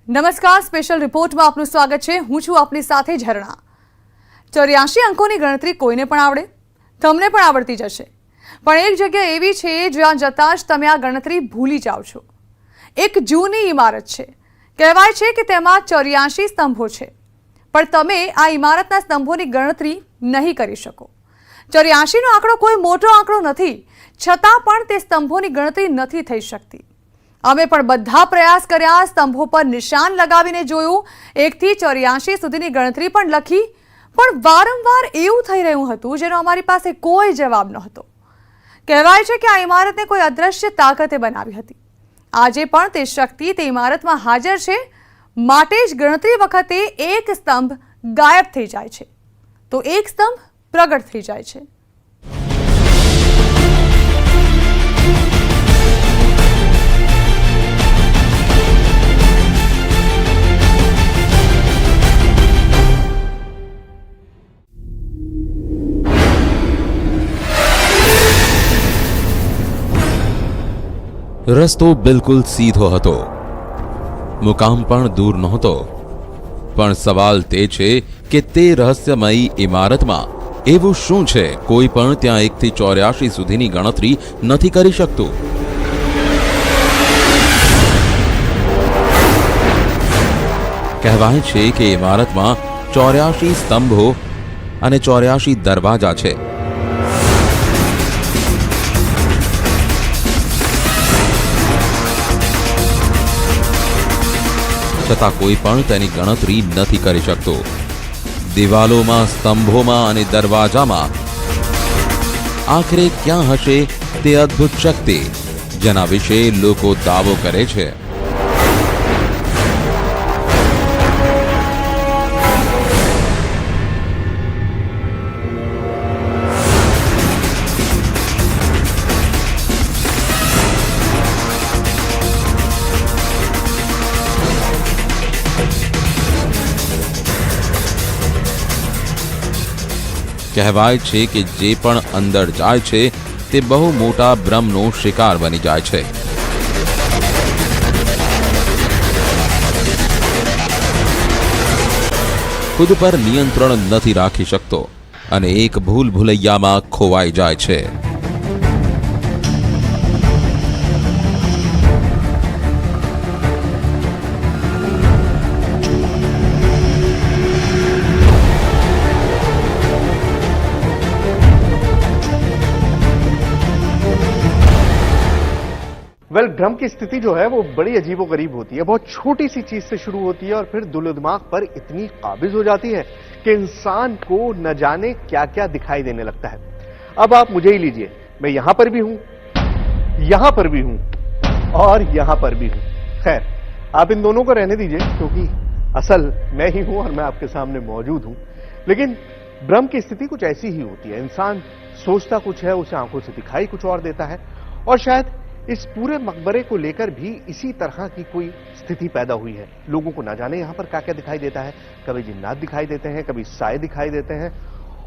નમસ્કાર, સ્પેશિયલ રિપોર્ટમાં આપનું સ્વાગત છે। હું છું આપની સાથે ઝરણા। 84 અંકોની ગણતરી કોઈને પણ આવડે, તમને પણ આવડતી જશે, પણ એક જગ્યા એવી છે જ્યાં જતાં જ તમે આ ગણતરી ભૂલી જાઓ છો। એક જૂની ઇમારત છે, કહેવાય છે કે તેમાં 84 સ્તંભો છે, પણ તમે આ ઇમારતના સ્તંભોની ગણતરી નહીં કરી શકો। 84નો આંકડો કોઈ મોટો આંકડો નથી, છતાં પણ તે સ્તંભોની ગણતરી નથી થઈ શકતી। અમે પણ બધા પ્રયાસ કર્યા, સ્તંભો પર નિશાન લગાવીને જોયું, 1 થી 84 સુધીની ગણતરી પણ લખી, પણ વારંવાર એવું થઈ રહ્યું હતું જેનો અમારી પાસે કોઈ જવાબ નહોતો। કહેવાય છે કે આ ઇમારતને કોઈ અદ્રશ્ય તાકાતે બનાવી હતી। આજે પણ તે શક્તિ તે ઇમારતમાં હાજર છે, માટે જ ગણતરી વખતે એક સ્તંભ ગાયબ થઈ જાય છે તો એક સ્તંભ પ્રગટ થઈ જાય છે। રસ્તો બિલકુલ સીધો હતો, મુકામ પણ દૂર નહોતો, પણ સવાલ તે છે કે તે રહસ્યમયી ઇમારતમાં એવું શું છે કોઈ પણ ત્યાં 1 થી 84 સુધીની ગણતરી નથી કરી શકતું। કહેવાય છે કે ઇમારતમાં 84 સ્તંભો અને 84 દરવાજા છે। છતાં કોઈ પણ તેની ગણતરી નથી કરી શકતો। દિવાલોમાં, સ્તંભોમાં અને દરવાજામાં આખરે ક્યાં હશે તે અદ્ભુત શક્તિ જેના વિશે લોકો દાવો કરે છે? કહેવાય છે કે જે પણ અંદર જાય છે તે બહુ મોટા ભ્રમનો શિકાર બની જાય છે। ખુદ પર નિયંત્રણ નથી રાખી શકતો અને એક ભૂલ ભૂલૈયામાં ખોવાઈ જાય છે। भ्रम की स्थिति जो है वो बड़ी अजीबोगरीब होती है। बहुत छोटी सी चीज से शुरू होती है और फिर दिलो दिमाग पर इतनी काबिज हो जाती है कि इंसान को न जाने क्या क्या दिखाई देने लगता है। अब आप मुझे ही लीजिए, मैं यहां पर भी हूं, यहां पर भी हूं और यहां पर भी हूं। खैर, आप इन दोनों को रहने दीजिए क्योंकि असल मैं ही हूं और मैं आपके सामने मौजूद हूं। लेकिन भ्रम की स्थिति कुछ ऐसी ही होती है। इंसान सोचता कुछ है, उसे आंखों से दिखाई कुछ और देता है, और शायद इस पूरे मकबरे को लेकर भी इसी तरह की कोई स्थिति पैदा हुई है। लोगों को न जाने यहां पर क्या क्या दिखाई देता है। कभी जिन्नात दिखाई देते हैं, कभी साए दिखाई देते हैं,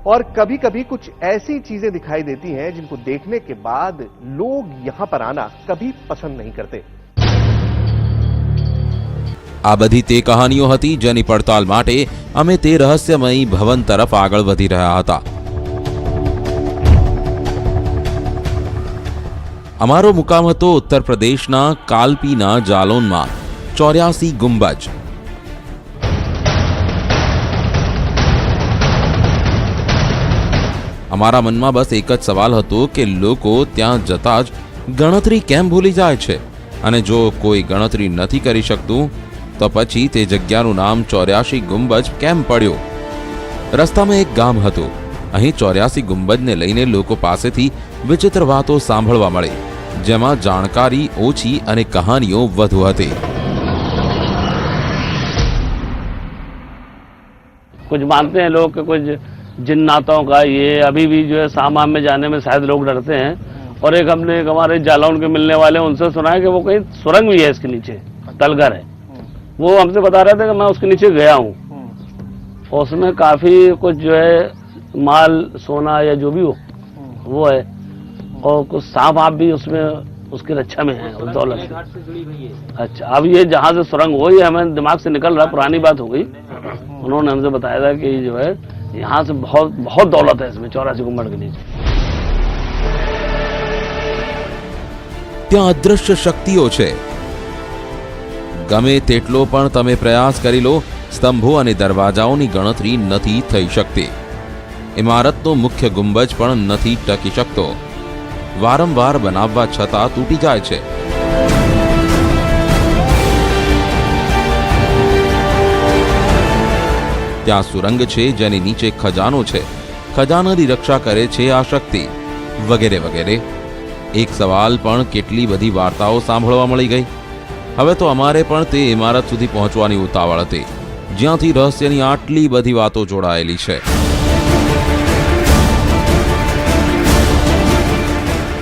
और कभी कभी कुछ ऐसी चीजें दिखाई देती हैं जिनको देखने के बाद लोग यहां पर आना कभी पसंद नहीं करते। આ બધી તે કહાનીઓ હતી જેની પડતાલ માટે અમે તે રહસ્યમયી ભવન તરફ આગળ વધી રહ્યા હતા। અમારો મુકામ હતો ઉત્તર પ્રદેશના કાલપીના જાલોનમાં 84 ગુંબજ। અમારા મનમાં બસ એક જ સવાલ હતો કે લોકો ત્યાં જતા જ ગણતરી કેમ ભૂલી જાય છે, અને જો કોઈ ગણતરી નથી કરી શકતું તો પછી તે જગ્યાનું નામ 84 ગુંબજ કેમ પડ્યો? રસ્તામાં એક ગામ હતું, અહીં 84 ગુંબજને લઈને લોકો પાસેથી વિચિત્ર વાતો સાંભળવા મળે, જેમાં જાણકારી ઓછી અને કહાનીઓ વધુ હતી। कुछ मानते हैं लोग कि कुछ जिन्नातों का ये अभी भी जो है सामान में जाने में शायद लोग डरते हैं। और एक हमने हमारे जालौन के मिलने वाले उनसे सुना है कि वो कहीं सुरंग भी है इसके नीचे, तलगर है। वो हमसे बता रहे थे कि मैं उसके नीचे गया हूँ, और उसमें काफी कुछ जो है माल, सोना या जो भी हो वो है, और कुछ सांप आप भी उसमें उसकी रक्षा में है उस दौलत से। अच्छा, अब ये जहाँ से सुरंग हो, ये हमें दिमाग से निकल रहा, पुरानी बात हो गई। उन्होंने हमसे बताया था कि जो है यहाँ से बहुत बहुत दौलत है इसमें, 84 गुम्बद के नीचे। ત્યાં અદૃશ્ય શક્તિઓ છે. ગમે તેટલો પણ તમે પ્રયાસ કરી લો, સ્તંભો અને દરવાજાઓની ગણતરી નથી થઈ શકતી. ઇમારતનો મુખ્ય ગુંબજ પણ નથી ટકી શકતો. વારંવાર બનાવવા છતાં તૂટી જાય છે. ત્યાં સુરંગ છે જેની નીચે ખજાનો છે. ખજાનાની રક્ષા કરે છે આ શક્તિ, વગેરે વગેરે. એક સવાલ પણ કેટલી બધી વાર્તાઓ સાંભળવા મળી ગઈ. હવે તો અમારે પણ તે ઇમારત સુધી પહોંચવાની ઉતાવળ હતી જ્યાંથી રહસ્યની આટલી બધી વાતો જોડાયેલી છે.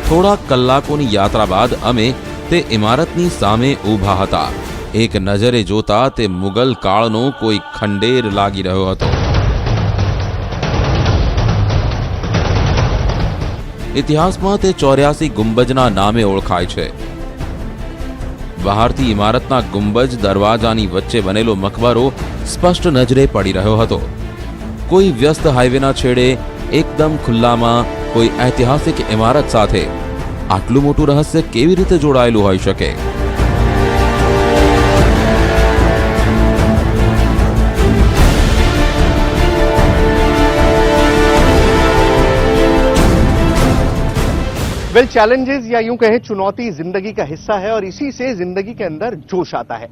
થોડાક કલાકોની યાત્રા બાદ અમે તે ઇમારતની સામે ઊભા હતા. એક નજરે જોતા તે મુગલ કાળનો કોઈ ખંડેર લાગી રહ્યો હતો. ઇતિહાસમાં તે 84 ગુંબજના નામે ઓળખાય છે. બહારથી ઇમારતના ગુંબજ દરવાજાની વચ્ચે બનેલો મકબરો સ્પષ્ટ નજરે પડી રહ્યો હતો. કોઈ વ્યસ્ત હાઈવેના છેડે એકદમ ખુલ્લામાં કોઈ ઐતિહાસિક ઇમારત સાથે આટલું મોટું રહસ્ય કેવી રીતે જોડાયેલું હોઈ શકે? वेल, चैलेंजेस या यूं कहें चुनौती जिंदगी का हिस्सा है और इसी से जिंदगी के अंदर जोश आता है।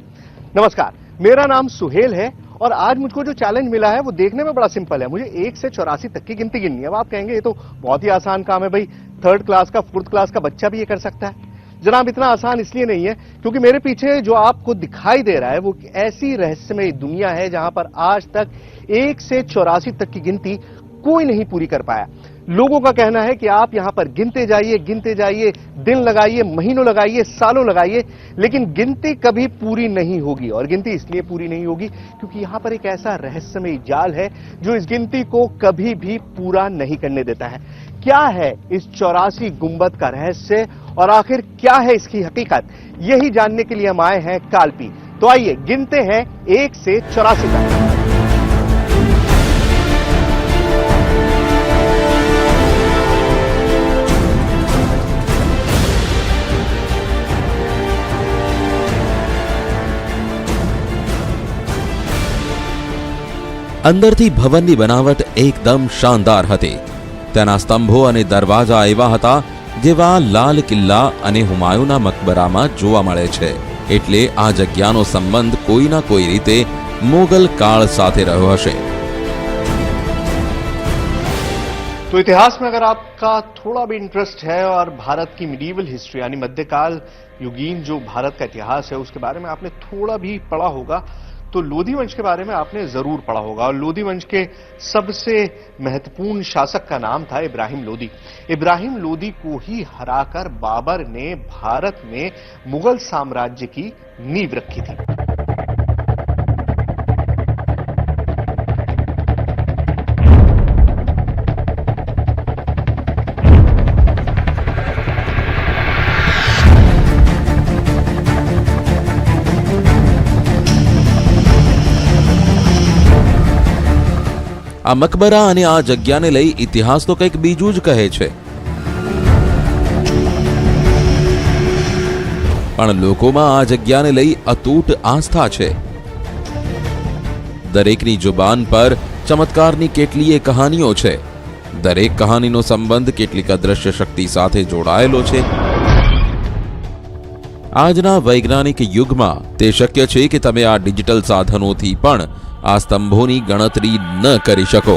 नमस्कार, मेरा नाम सुहेल है और आज मुझको जो चैलेंज मिला है वो देखने में बड़ा सिंपल है। मुझे 1 से 84 तक की गिनती गिननी है। अब आप कहेंगे ये तो बहुत ही आसान काम है भाई, 3rd क्लास का 4th क्लास का बच्चा भी ये कर सकता है। जनाब, इतना आसान इसलिए नहीं है क्योंकि मेरे पीछे जो आपको दिखाई दे रहा है वो ऐसी रहस्यमय दुनिया है जहां पर आज तक 1 से 84 तक की गिनती कोई नहीं पूरी कर पाया। लोगों का कहना है कि आप यहां पर गिनते जाइए, दिन लगाइए, महीनों लगाइए, सालों लगाइए, लेकिन गिनती कभी पूरी नहीं होगी। और गिनती इसलिए पूरी नहीं होगी क्योंकि यहां पर एक ऐसा रहस्यमय जाल है जो इस गिनती को कभी भी पूरा नहीं करने देता है। क्या है इस 84 गुंबद का रहस्य और आखिर क्या है इसकी हकीकत, यही जानने के लिए हम आए हैं कालपी। तो आइए गिनते हैं 1 से 84 तक। અંદરથી ભવનની બનાવટ એકદમ શાનદાર હતી. તેના સ્તંભો અને દરવાજા એવા હતા જેવા લાલ કિલ્લા અને હુમાયુના મકબરામાં જોવા મળે છે. એટલે આ જગ્યાનો સંબંધ કોઈના કોઈ રીતે મોગલ કાળ સાથે રહ્યો હશે. तो इतिहास में अगर आपका थोड़ा भी इंटरेस्ट है और भारत की मिडीवल हिस्ट्री यानी मध्यकाल युगीन जो भारत का इतिहास है उसके बारे में आपने थोड़ा भी पढ़ा होगा तो लोधी वंश के बारे में आपने जरूर पढ़ा होगा। और लोधी वंश के सबसे महत्वपूर्ण शासक का नाम था इब्राहिम लोधी। इब्राहिम लोधी को ही हराकर बाबर ने भारत में मुगल साम्राज्य की नींव रखी थी। આ મકબરા અને આ જગ્યાને લઈ ઇતિહાસ તો કંઈક બીજું જ કહે છે. પણ લોકોમાં આ જગ્યાને લઈ અતૂટ આસ્થા છે. દરેકની જુબાન પર ચમત્કારની કેટલીય કહાનીઓ છે. દરેક કહાનીનો સંબંધ કેટલીક અદ્રશ્ય શક્તિ સાથે જોડાયેલો છે. આજના વૈજ્ઞાનિક યુગમાં તે શક્ય છે કે તમે આ ડિજિટલ સાધનોથી પણ આ સ્તંભોની ગણતરી ન કરી શકો.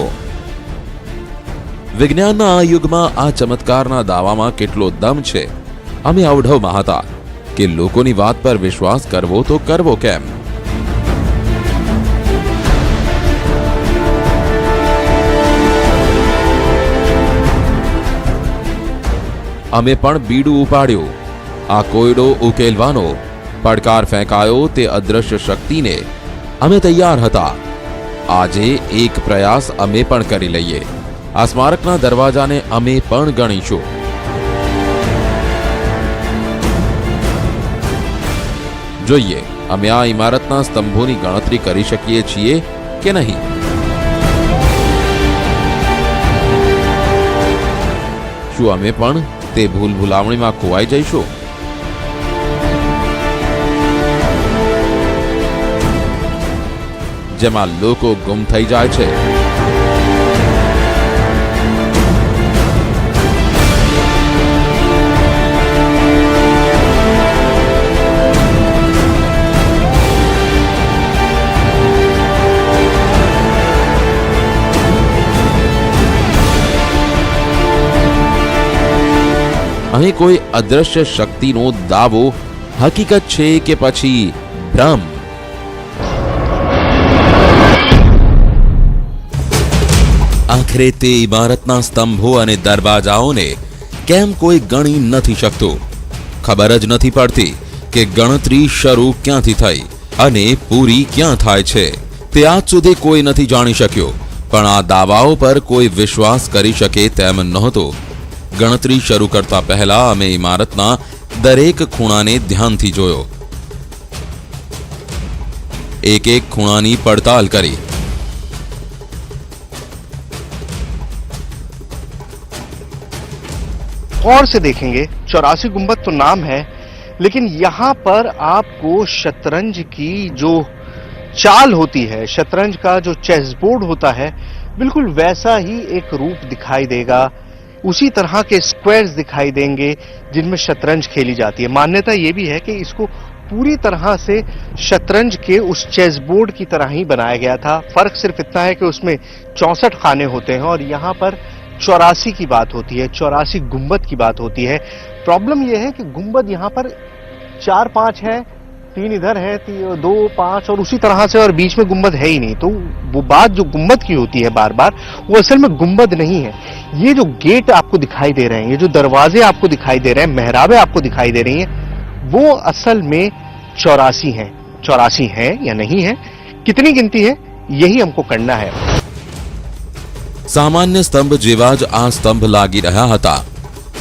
વિજ્ઞાનના આ યુગમાં આ ચમત્કારના દાવામાં કેટલો દમ છે. અમે અવઢવમાં હતા કે લોકોની વાત પર વિશ્વાસ કરવો તો કરવો કેમ. અમે પણ બીડું ઉપાડ્યું. આ કોયડો ઉકેલવાનો પડકાર ફેંકાયો તે અદ્રશ્ય શક્તિને. અમે તૈયાર હતા. આજે એક પ્રયાસ અમે પણ કરી લઈએ. આ સ્મારકના દરવાજાને અમે પણ ગણીશું. જોઈએ અમે આ ઇમારતના સ્તંભોની ગણતરી કરી શકીએ છીએ કે નહીં. શું અમે પણ તે ભૂલભુલામણીમાં ખોવાઈ જઈશું? જેમાં લોકો ગુમ થઈ જાય છે. અહીં કોઈ અદ્રશ્ય શક્તિનો દાવો હકીકત છે કે પછી ભ્રમ? આખરે તે ઇમારતના સ્તંભો અને દરવાજાઓને કેમ કોઈ ગણી નથી શકતું? ખબર જ નથી પડતી કે ગણતરી શરૂ ક્યાંથી થઈ અને પૂરી ક્યાં થાય છે. તે આજ સુધી કોઈ નથી જાણી શક્યું. પણ આ દાવાઓ પર કોઈ વિશ્વાસ કરી શકે તેમ નહોતું. ગણતરી શરૂ કરતા પહેલા અમે ઇમારતના દરેક ખૂણાને ધ્યાનથી જોયો. એક એક ખૂણાની પડતાલ કરી. गौर से देखेंगे 84 गुंबद तो नाम है, लेकिन यहाँ पर आपको शतरंज की जो चाल होती है, शतरंज का जो चेस बोर्ड होता है, बिल्कुल वैसा ही एक रूप दिखाई देगा. उसी तरह के स्क्वायर्स दिखाई देंगे जिनमें शतरंज खेली जाती है. मान्यता ये भी है कि इसको पूरी तरह से शतरंज के उस चेस बोर्ड की तरह ही बनाया गया था. फर्क सिर्फ इतना है कि उसमें 64 खाने होते हैं और यहाँ पर 84 की बात होती है, 84 गुंबद की बात होती है. प्रॉब्लम यह है कि गुंबद यहाँ पर 4-5 है, 3 इधर है, 2-5 और उसी तरह से, और बीच में गुंबद है ही नहीं. तो वो बात जो गुंबद की होती है बार बार, वो असल में गुंबद नहीं है. ये जो गेट आपको दिखाई दे रहे हैं, ये जो दरवाजे आपको दिखाई दे रहे हैं, मेहराबें आपको दिखाई दे रही हैं, वो असल में 84 हैं. 84 है या नहीं है, कितनी गिनती है, यही हमको करना है. સામાન્ય સ્તંભ જેવા જ આ સ્તંભ લાગી રહ્યા હતા.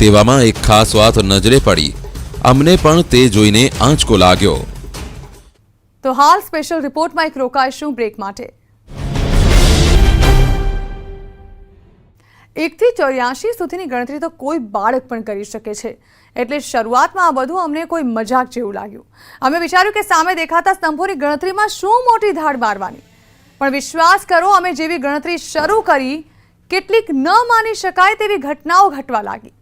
તેવામાં એક ખાસ વાત નજરે પડી. અમને પણ તે જોઈને આંચકો લાગ્યો. તો હાલ સ્પેશિયલ રિપોર્ટમાં એક રોકાઈશું બ્રેક માટે. 1 થી 84 સુધીની ગણતરી તો કોઈ બાળક પણ કરી શકે છે. એટલે શરૂઆતમાં આ બધું અમને કોઈ મજાક જેવું લાગ્યું. અમે વિચાર્યું કે સામે દેખાતા સ્તંભોની ગણતરીમાં શું મોટી ધાડ મારવાની. પણ વિશ્વાસ કરો, અમે જેવી ગણતરી શરૂ કરી, કેટલીક ન માની શકાય તેવી ઘટનાઓ ઘટવા લાગી.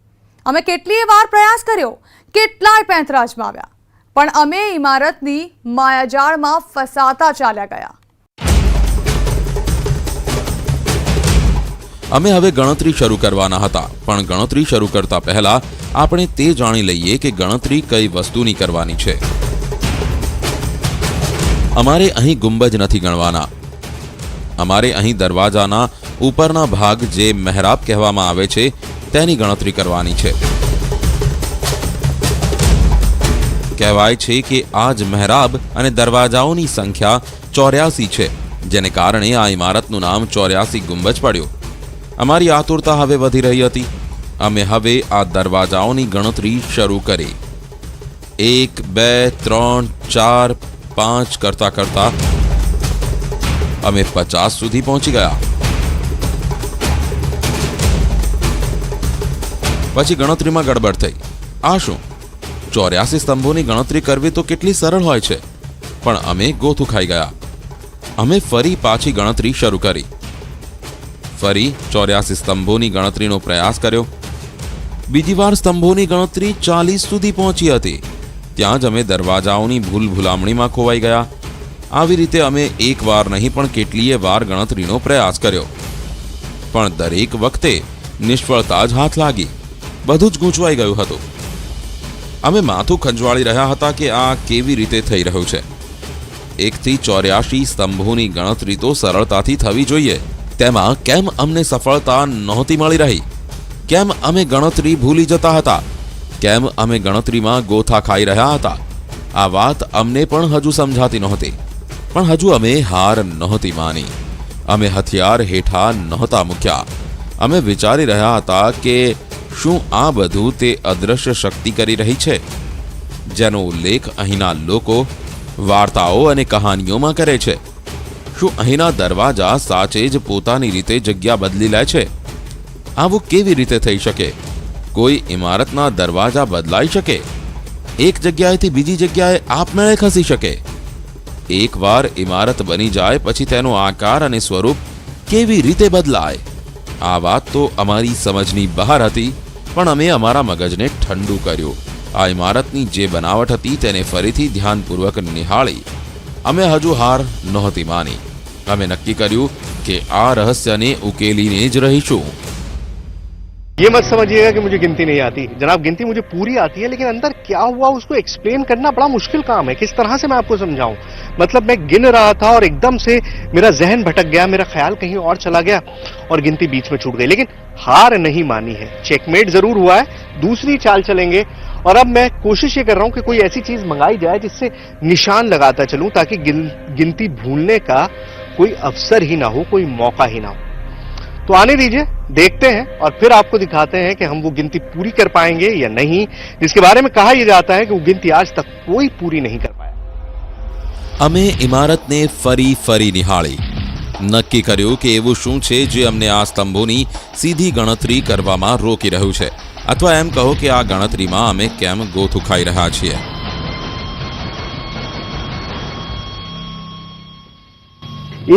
અમે કેટલીય વાર પ્રયાસ કર્યો, કેટલાય પેંતરા અજમાવ્યા, પણ અમે ઇમારતની માયાજાળમાં ફસાતા ચાલ્યા ગયા. અમે હવે ગણતરી શરૂ કરવાના હતા. પણ ગણતરી શરૂ કરતા પહેલા આપણે તે જાણી લઈએ કે ગણતરી કઈ વસ્તુની કરવાની છે. અમારે અહીં ગુંબજ નથી ગણવાના. અમારે અહીં દરવાજાના ઉપરના ભાગ જે મહેરાબ કહેવામાં આવે છે તેની ગણતરી કરવાની છે. કહેવાય છે કે આ જ મહેરાબ અને દરવાજાઓની સંખ્યા 84 છે, જેને કારણે આ ઇમારતનું નામ 84 ગુંબજ પડ્યું. અમારી આતુરતા હવે વધી રહી હતી. અમે હવે આ દરવાજાઓની ગણતરી શરૂ કરી. 1, 2, 3, 4, 5 કરતા કરતા અમે 50 સુધી પહોંચી ગયા. પછી ગણતરીમાં ગડબડ થઈ. આ શું? 84 સ્તંભોની ગણતરી કરવી તો કેટલી સરળ હોય છે. પણ અમે ગોથું ખાઈ ગયા. અમે ફરી પાછી ગણતરી શરૂ કરી. ફરી 84 સ્તંભોની ગણતરીનો પ્રયાસ કર્યો. બીજી વાર સ્તંભોની ગણતરી 40 સુધી પહોંચી હતી. ત્યાં જ અમે દરવાજાઓની ભૂલભુલામણીમાં ખોવાઈ ગયા. આવી રીતે અમે એક વાર નહીં પણ કેટલીય વાર ગણતરીનો પ્રયાસ કર્યો. પણ દરેક વખતે નિષ્ફળતા જ હાથ લાગી. બધું જ ગૂંચવાઈ ગયું હતું. અમે માથું ખંજવાળી રહ્યા હતા કે આ કેવી રીતે થઈ રહ્યું છે. 1 થી 84 સ્તંભોની ગણતરી તો સરળતાથી થવી જોઈએ. તેમાં કેમ અમને સફળતા નહોતી મળી રહી? કેમ અમે ગણતરી ભૂલી જતા હતા? કેમ અમે ગણતરીમાં ગોથા ખાઈ રહ્યા હતા? આ વાત અમને પણ હજુ સમજાતી નહોતી. પણ હજુ અમે હાર નહોતી માની. અમે હથિયાર હેઠા નહોતા મૂક્યા. અમે વિચારી રહ્યા હતા કે શું આ બધું તે અદ્રશ્ય શક્તિ કરી રહી છે જેનો ઉલ્લેખ અહીંના લોકો વાર્તાઓ અને કહાનીઓમાં કરે છે. શું અહીંના દરવાજા સાચે જ પોતાની રીતે જગ્યા બદલી લે છે? આવું કેવી રીતે થઈ શકે? કોઈ ઇમારતના દરવાજા બદલાઈ શકે? એક જગ્યાએથી બીજી જગ્યાએ આપમેળે ખસી શકે? એકવાર ઇમારત બની જાય પછી તેનો આકાર અને સ્વરૂપ કેવી રીતે બદલાય? આ વાત તો અમારી સમજની બહાર હતી, પણ અમે અમારા મગજને ઠંડુ કર્યું. આ ઇમારતની જે બનાવટ હતી તેને ફરીથી ધ્યાનપૂર્વક નિહાળી અમે હજુ હાર નહોતી માની. અમે નક્કી કર્યું કે આ રહસ્યને ઉકેલીને જ રહીશું. ये मत समझिएगा कि मुझे गिनती नहीं आती जनाब, गिनती मुझे पूरी आती है, लेकिन अंदर क्या हुआ उसको एक्सप्लेन करना बड़ा मुश्किल काम है. किस तरह से मैं आपको समझाऊं? मतलब मैं गिन रहा था और एकदम से मेरा जहन भटक गया, मेरा ख्याल कहीं और चला गया और गिनती बीच में छूट गई. लेकिन हार नहीं मानी है, चेकमेट जरूर हुआ है, दूसरी चाल चलेंगे. और अब मैं कोशिश ये कर रहा हूं कि कोई ऐसी चीज मंगाई जाए जिससे निशान लगाता चलूं, ताकि गिनती भूलने का कोई अवसर ही ना हो, कोई मौका ही ना हो. तो आने दीजिए, देखते हैं और फिर आपको दिखाते हैं कि हम वो गिनती पूरी कर पाएंगे या नहीं, जिसके बारे में कहा यह जाता है कि वो गिनती आज तक कोई पूरी नहीं कर पाया. અમે ઇમારતને ફરી ફરી નિહાળી. નક્કી કર્યું કે એવું શું છે જે અમને આ સ્તંભોની સીધી ગણતરી કરવામાં રોકી રહ્યું છે, અથવા એમ કહો કે આ ગણતરીમાં અમે કેમ ગોથું ખાઈ રહ્યા છીએ.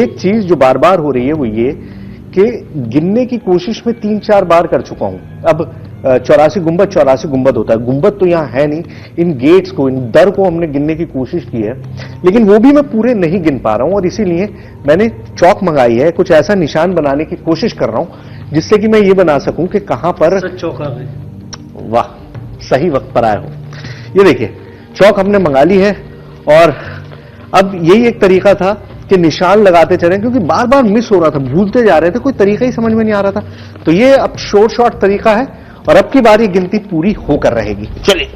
एक चीज जो बार बार हो रही है वो ये कि गिनने की कोशिश में 3-4 बार कर चुका हूं. अब 84 गुंबद होता है. गुंबद तो यहां है नहीं. इन गेट्स को, इन दर को हमने गिनने की कोशिश की है, लेकिन वो भी मैं पूरे नहीं गिन पा रहा हूं. और इसीलिए मैंने चौक मंगाई है, कुछ ऐसा निशान बनाने की कोशिश कर रहा हूं जिससे कि मैं ये बना सकूं कि कहां पर चौक आ गए. वाह, सही वक्त पर आए हो. ये देखिए, चौक हमने मंगा ली है और अब यही एक तरीका था कि निशान लगाते चले, क्योंकि बार बार मिस हो रहा था, भूलते जा रहे थे, कोई तरीका ही समझ में नहीं आ रहा था. तो ये अब शॉर्ट तरीका है और अब की बार ये गिनती पूरी होकर रहेगी. चलिए.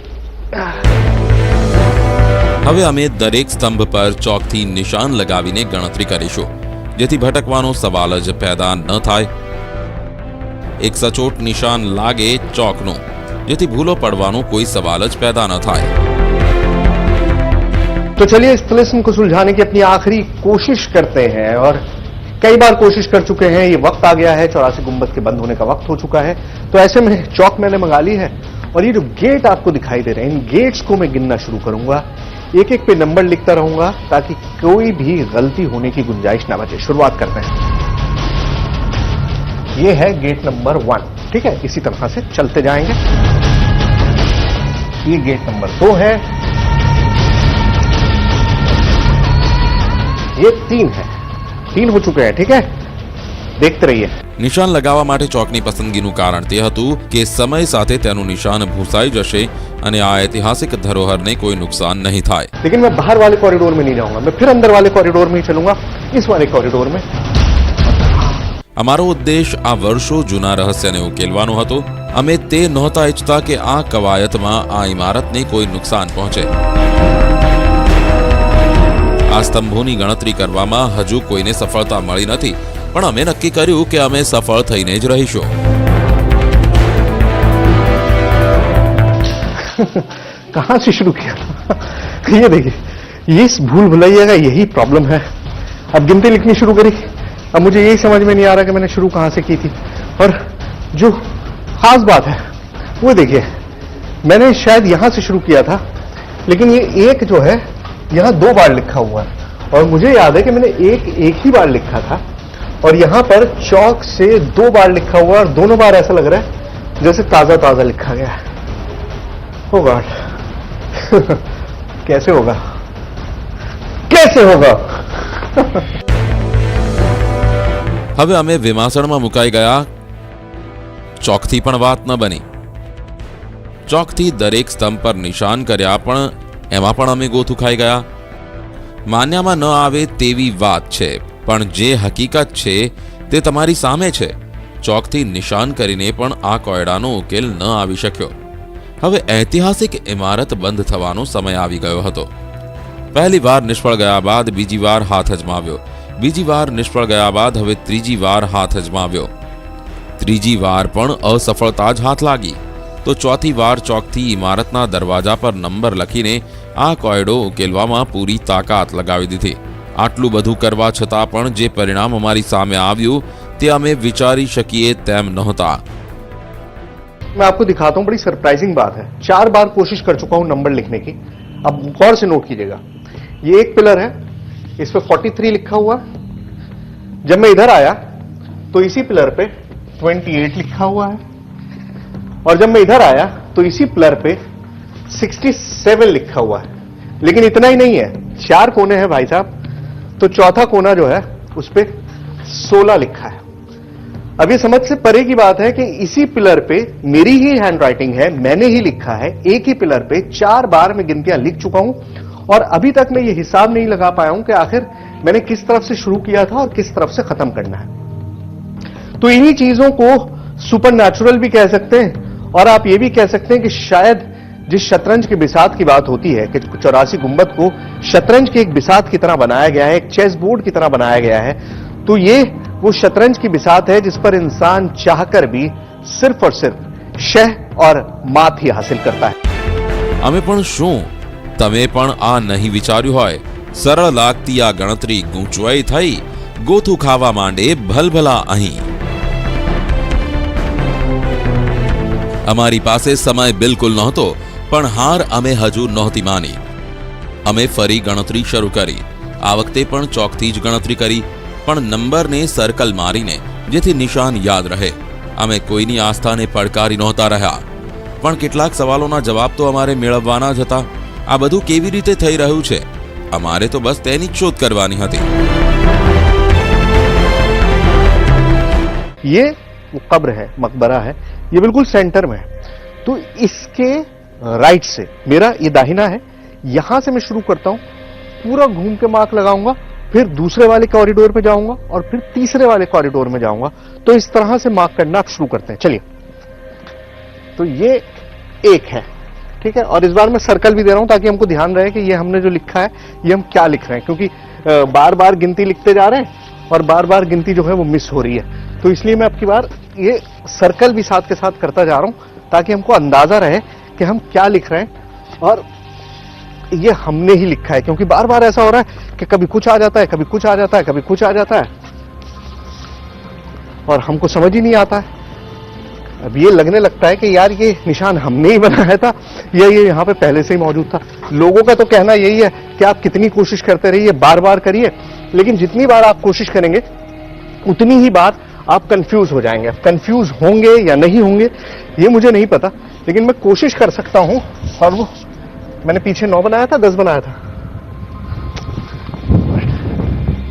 હવે અમે દરેક સ્તંભ પર ચોકથી નિશાન લગાવીને ગણતરી કરીશું, જેથી ભટકવાનો સવાલ જ પેદા ન થાય. એક સચોટ નિશાન લાગે ચોકનું, જેથી ભૂલો પડવાનો કોઈ સવાલ જ પેદા ન થાય. तो चलिए इस तिलिस्म को सुलझाने की अपनी आखिरी कोशिश करते हैं. और कई बार कोशिश कर चुके हैं, ये वक्त आ गया है, 84 गुंबद के बंद होने का वक्त हो चुका है. तो ऐसे में चौक मैंने मंगा ली है और ये जो गेट आपको दिखाई दे रहे हैं, इन गेट्स को मैं गिनना शुरू करूंगा. एक एक पे नंबर लिखता रहूंगा ताकि कोई भी गलती होने की गुंजाइश ना बचे. शुरुआत करते हैं. ये है गेट नंबर 1. ठीक है, इसी तरह से चलते जाएंगे. ये गेट नंबर 2 है, ये 3 है. 3 हो चुके हैं. ठीक है, देखते रहिए. નિશાન લગાવવા માટે ચોકની પસંદગીનું કારણ તે હતું કે સમય સાથે તેનું નિશાન ભૂસાઈ જશે અને આ ઐતિહાસિક ધરોહરને કોઈ નુકસાન નહીં થાય. लेकिन मैं बाहर वाले कॉरिडोर में नहीं जाऊंगा, मैं फिर अंदर वाले कॉरिडोर में ही चलूंगा, इस वाले कॉरिडोर में. અમારો ઉદ્દેશ આ વર્ષો જૂના રહસ્યને ઉકેલવાનો હતો. અમે તે નહોતા ઈચ્છતા કે આ કવાયતમાં આ ઇમારતને કોઈ નુકસાન પહોંચે. આ સ્તંભોની ગણતરી કરવામાં હજુ કોઈને સફળતા મળી નથી, પણ અમે નક્કી કર્યું કે અમે સફળ થઈને જ રહીશું. कहां से शुरू किया था? ये देखिए, ये इस भूल भुलैया का यही प्रॉब्लम है. अब गिनती लिखनी शुरू करी, अब मुझे यही समझ में नहीं आ रहा कि मैंने शुरू कहां से की थी. और जो खास बात है वो देखिए, मैंने शायद यहां से शुरू किया था, लेकिन ये एक जो है यहां 2 बार लिखा हुआ है. और मुझे याद है कि मैंने एक ही बार लिखा था और यहां पर चौक से 2 बार लिखा हुआ है और दोनों बार ऐसा लग रहा है जैसे ताजा ताजा लिखा गया है. ओ गॉड, कैसे होगा, कैसे होगा? હવે અમે વિમાસણમાં મુકાઈ ગયા. ચોકથી પણ વાત ન બની. ચોકથી દરેક સ્તંભ પર નિશાન કર્યા, પણ એમાં પણ અમે ગોથું ખાઈ ગયા. માન્યામાં ન આવે તેવી વાત છે, પણ જે હકીકત છે તે તમારી સામે છે. ચોકથી નિશાન કરીને પણ આ કોયડાનો ઉકેલ ન આવી શક્યો. હવે ઐતિહાસિક ઇમારત બંધ થવાનો સમય આવી ગયો હતો. પહેલી વાર નિષ્ફળ ગયા બાદ બીજી વાર હાથ અજમાવ્યો. બીજી વાર નિષ્ફળ ગયા બાદ હવે ત્રીજી વાર હાથ અજમાવ્યો. ત્રીજી વાર પણ અસફળતા જ હાથ લાગી. તો ચોથી વાર ચોકથી ઇમારતના દરવાજા પર નંબર લખીને આ કોયડો ઉકેલવામાં પૂરી તાકાત લગાવી દીધી. આટલું બધું કરવા છતાં પણ જે પરિણામ અમારી સામે આવ્યું તે અમે વિચારી શકીએ તેમ નહોતા. मैं आपको दिखाता हूं, बड़ी सरप्राइजिंग बात है. 4 बार कोशिश कर चुका हूं नंबर लिखने की. अब गौर से नोट कीजिएगा, ये एक पिलर है, इस पे 43 लिखा हुआ है. जब मैं इधर आया तो इसी पिलर पे 28 लिखा हुआ है, और जब मैं इधर आया तो इसी पिलर पे 67 लिखा हुआ है. लेकिन इतना ही नहीं है, 4 कोने हैं भाई साहब, तो चौथा कोना जो है उस पे 16 लिखा है. अब ये समझ से परे की बात है कि इसी पिलर पे मेरी ही हैंडराइटिंग है, मैंने ही लिखा है. एक ही पिलर पे 4 बार मैं गिनतियां लिख चुका हूं, और अभी तक मैं ये हिसाब नहीं लगा पाया हूं कि आखिर मैंने किस तरफ से शुरू किया था और किस तरफ से खत्म करना है. तो इन्हीं चीजों को सुपरनैचुरल भी कह सकते हैं, और आप ये भी कह सकते हैं कि शायद जिस शतरंज के बिसात की बात होती है कि 84 गुंबद को शतरंज के एक बिसात की तरह बनाया गया है, एक चेस बोर्ड की तरह बनाया गया है, तो ये वो शतरंज की बिसात है जिस पर इंसान चाहकर भी सिर्फ और सिर्फ शह और मात ही हासिल करता है. અમે પણ શું તમે પણ આ નહીં વિચાર્યું હોય? સરળ લાગતી આ ગણતરી ગૂંચવાઈ થઈ ગોથું ખાવા માંડે ભલભલા અહીં. અમારી પાસે સમય બિલકુલ નહોતો, પણ હાર અમે હજુ નહોતી માની. અમે ફરી ગણતરી શરૂ કરી. આ વખતે પણ ચોકથી જ ગણતરી કરી, પણ નંબરને સર્કલ મારીને, જેથી નિશાન યાદ રહે. અમે કોઈની આસ્થાને પડકારી નહોતા રહ્યા, પણ કેટલાક સવાલોના જવાબ તો અમારે મેળવવાના જ હતા. આ બધું કેવી રીતે થઈ રહ્યું છે? અમારે તો બસ તેની જ શોધ કરવાની હતી. ये वो कब्र है, मकबरा है, ये बिल्कुल सेंटर में है. तो इसके राइट से मेरा ये दाहिना है, यहां से मैं शुरू करता हूं, पूरा घूम के मार्क लगाऊंगा, फिर दूसरे वाले कॉरिडोर पे जाऊंगा और फिर तीसरे वाले कॉरिडोर में जाऊंगा. तो इस तरह से मार्क करना आप शुरू करते हैं. चलिए, तो ये एक है, ठीक है. और इस बार मैं सर्कल भी दे रहा हूं ताकि हमको ध्यान रहे कि ये हमने जो लिखा है ये हम क्या लिख रहे हैं, क्योंकि बार बार गिनती लिखते जा रहे हैं और बार बार गिनती जो है वो मिस हो रही है. तो इसलिए मैं अब की बार ये सर्कल भी साथ के साथ करता जा रहा हूं ताकि हमको अंदाजा रहे कि हम क्या लिख रहे हैं और ये हमने ही लिखा है. क्योंकि बार बार ऐसा हो रहा है कि कभी कुछ आ जाता है, कभी कुछ आ जाता है, कभी कुछ आ जाता है, और हमको समझ ही नहीं आता है. अब ये लगने लगता है कि यार ये निशान हमने ही बनाया था या ये यहाँ पे पहले से ही मौजूद था. लोगों का तो कहना यही है कि आप कितनी कोशिश करते रहिए, बार बार करिए, लेकिन जितनी बार आप कोशिश करेंगे उतनी ही बार आप कंफ्यूज हो जाएंगे. अब कंफ्यूज होंगे या नहीं होंगे ये मुझे नहीं पता, लेकिन मैं कोशिश कर सकता हूं. और वो मैंने पीछे 9 बनाया था, 10 बनाया था.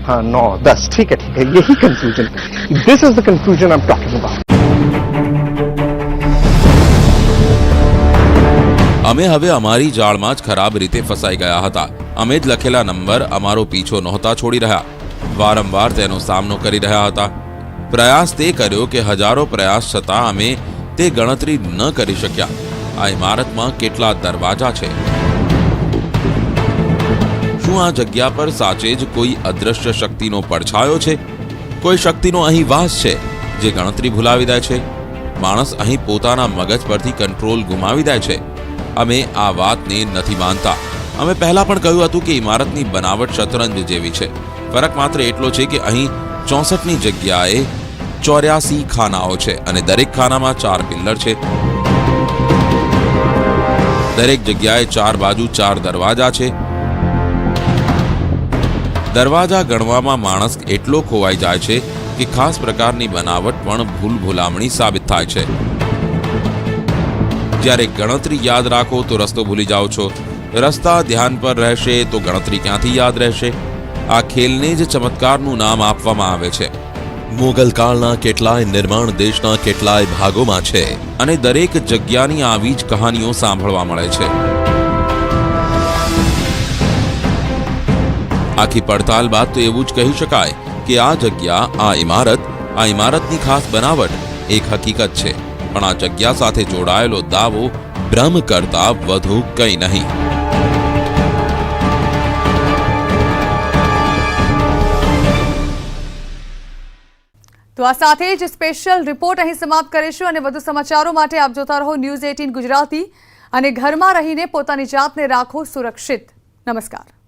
हाँ, 9, 10, ठीक है, यही confusion. This is the confusion I am talking about. અમે હવે અમારી જાળમાં જ ખરાબ રીતે ફસાઈ ગયા હતા. અમે જ લખેલા નંબર અમારો પીછો નહોતા છોડી રહ્યા. વારંવાર તેનો સામનો કરી રહ્યા હતા. પ્રયાસ તે કર્યો કે હજારો પ્રયાસ છતાં અમે તે ગણતરી ન કરી શક્યા. આ ઇમારતમાં કેટલા દરવાજા છે? શું આ જગ્યા પર સાચે જ કોઈ અદ્રશ્ય શક્તિનો પડછાયો છે? કોઈ શક્તિનો અહીં વાસ છે જે ગણતરી ભૂલાવી દે છે? માણસ અહીં પોતાના મગજ પરથી કંટ્રોલ ગુમાવી દે છે. અમે આ વાતને નથી માનતા. અમે પહેલા પણ કહ્યું હતું કે ઇમારતની બનાવટ શતરંજ જેવી છે. ફરક માત્ર એટલો છે કે અહીં 64ની જગ્યાએ 84 ખાનાઓ છે અને દરેક ખાનામાં 4 પિલ્લર છે. દરેક જગ્યાએ 4 બાજુ 4 દરવાજા છે. દરવાજા ગણવામાં માણસ એટલો ખોવાઈ જાય છે કે ખાસ પ્રકારની બનાવટ પણ ભૂલ ભૂલામણી સાબિત થાય છે. જ્યારે ગણતરી યાદ રાખો તો રસ્તો ભૂલી જાઓ છો. રસ્તા ધ્યાન પર રહેશે તો ગણતરી ક્યાંથી યાદ રહેશે? આ ખેલને જ ચમત્કારનું નામ આપવામાં આવે છે. મોગલ કાળના કેટલાય નિર્માણ દેશના કેટલાય ભાગોમાં છે અને દરેક જગ્યાની આવી જ કહાનીઓ સાંભળવા મળે છે. આખી પડતાલ બાદ તો એવું જ કહી શકાય કે આ જગ્યા, આ ઇમારતની ખાસ બનાવટ એક હકીકત છે, પણ આ જગ્યા સાથે જોડાયેલો દાવો ભ્રમ કરતા વધુ કંઈ નહીં. તો આ સાથે જ સ્પેશિયલ રિપોર્ટ અહીં સમાપ્ત કરીશું અને વધુ સમાચારો માટે આપ જોતા રહો ન્યૂઝ 18 ગુજરાતી. અને ઘરમાં રહીને પોતાની જાતને રાખો સુરક્ષિત. નમસ્કાર.